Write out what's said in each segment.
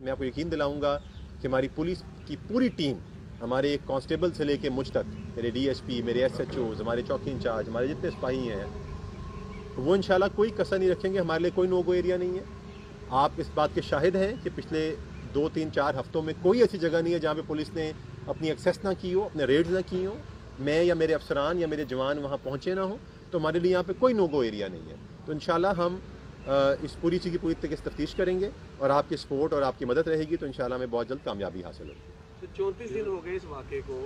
मैं आपको यकीन दिलाऊंगा कि हमारी पुलिस की पूरी टीम, हमारे कांस्टेबल से लेके मुझ तक, मेरे डीएसपी, मेरे एसएचओज, हमारे चौकी इंचार्ज, हमारे जितने सिपाही हैं, वो इंशाल्लाह कोई कसर नहीं रखेंगे। हमारे लिए कोई नो गो एरिया नहीं है। आप इस बात के शाहिद हैं कि पिछले 2-3-4 हफ्तों में कोई ऐसी जगह नहीं है जहाँ पे पुलिस ने अपनी एक्सेस ना की हो, अपने रेड्स ना की हो, मैं या मेरे अफसरान या मेरे जवान वहाँ पहुँचे ना हो। तो हमारे लिए यहाँ पे कोई नो गो एरिया नहीं है। तो इंशाल्लाह हम इस पूरी चीज़ की पूरी तरीके से तफ्तीश करेंगे और आपकी सपोर्ट और आपकी मदद रहेगी तो इंशाल्लाह हमें बहुत जल्द कामयाबी हासिल होगी। तो 34 दिन हो गए इस वाक़े को,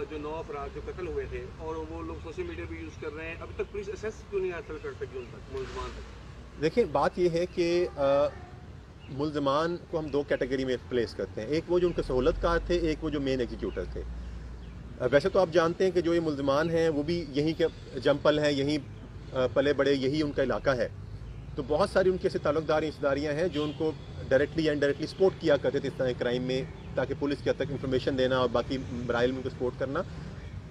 जो 9 अफराद जो कत्ल हुए थे, और वो लोग सोशल मीडिया भी यूज़ कर रहे हैं, अभी तक पुलिस असेस क्यों नहीं हासिल कर सकी उन तक, मुलजमान तक? देखिए, बात यह है कि मुलजमान को हम 2 कैटेगरी में प्लेस करते हैं। एक वो जो उनके सहूलतकार थे, एक वो जो मेन एग्जीक्यूटर थे। वैसे तो आप जानते हैं कि जो ये मुलजमान हैं वो भी यहीं के जमपल हैं, यहीं पले बड़े, यही उनका इलाका है। तो बहुत सारी उनके ऐसे ताल्लुकदार रिश्तेदारियाँ हैं जो उनको डायरेक्टली या इनडायरेक्टली सपोर्ट किया करते थे इस तरह क्राइम में, ताकि पुलिस के हद तक इन्फॉर्मेशन देना और बाकी मराइल में उनको सपोर्ट करना।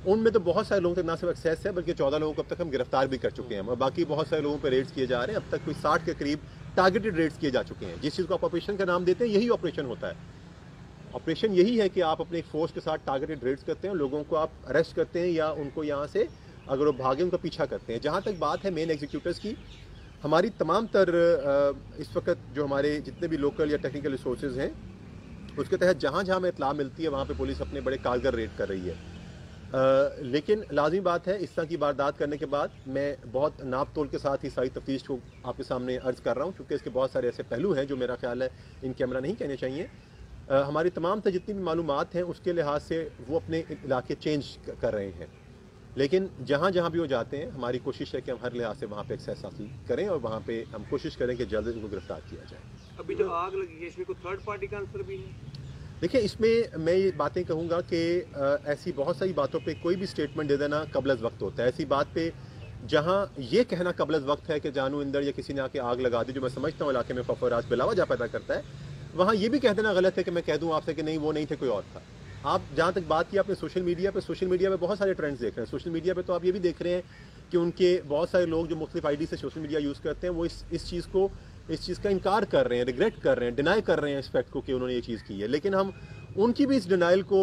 उनमें तो बहुत सारे लोगों तक ना सिर्फ एक्सेस है बल्कि 14 लोगों को अब तक हम गिरफ्तार भी कर चुके हैं और बाकी बहुत सारे लोगों पर रेड्स किए जा रहे हैं। अब तक कोई 60 के करीब टारगेटेड रेड्स किए जा चुके हैं। जिस चीज़ को आप ऑपरेशन का नाम देते हैं, यही ऑपरेशन होता है। ऑपरेशन यही है कि आप अपने एक फोर्स के साथ टारगेटेड रेड्स करते हैं, लोगों को आप अरेस्ट करते हैं या उनको यहाँ से अगर वो भागे उनका पीछा करते हैं। जहाँ तक बात है मेन एग्जीक्यूटिव्स की, हमारी तमाम तर इस वक्त जो हमारे जितने भी लोकल या टेक्निकल रिसोर्सेज हैं उसके तहत जहाँ जहाँ हमें इत्तला मिलती है वहाँ पे पुलिस अपने बड़े कारगर रेड कर रही है। लेकिन लाजमी बात है, इस तरह की वारदात करने के बाद मैं बहुत नाप तोल के साथ ही सारी तफ्तीश को आपके सामने अर्ज कर रहा हूँ, क्योंकि इसके बहुत सारे ऐसे पहलू हैं जो मेरा ख्याल है इन कैमरा नहीं कहने चाहिए। हमारी तमाम तर जितनी भी मालूमात हैं उसके लिहाज से वो अपने इलाके चेंज कर रहे हैं, लेकिन जहाँ जहाँ भी वो जाते हैं हमारी कोशिश है कि हम हर लिहाज से वहाँ पे एक्सेस हासिल करें और वहाँ पे हम कोशिश करें कि जल्द उनको गिरफ्तार किया जाए। अभी जो आग लगी है इसमें कोई थर्ड पार्टी का आंसर भी है? देखिए, इसमें मैं ये बातें कहूँगा कि ऐसी बहुत सारी बातों पे कोई भी स्टेटमेंट दे देना कबल वक्त होता है। ऐसी बात पे जहाँ ये कहना कबल वक्त है कि जानू इंदर या किसी ने आके आग लगा दी, जो मैं समझता हूँ इलाके में खौफ-ओ-राज बिलावजा पैदा करता है, वहाँ ये भी कह देना गलत है कि मैं कह दूँ आपसे कि नहीं वो नहीं थे, कोई और था। आप जहाँ तक बात की आपने सोशल मीडिया पे बहुत सारे ट्रेंड्स देख रहे हैं। सोशल मीडिया पे तो आप ये भी देख रहे हैं कि उनके बहुत सारे लोग जो मुख्तलिफ आईडी से सोशल मीडिया यूज़ करते हैं वो इस चीज़ का इनकार कर रहे हैं, रिग्रेट कर रहे हैं, डिनाई कर रहे हैं इस फैक्ट को कि उन्होंने ये चीज़ की है। लेकिन हम उनकी भी इस डिनाइल को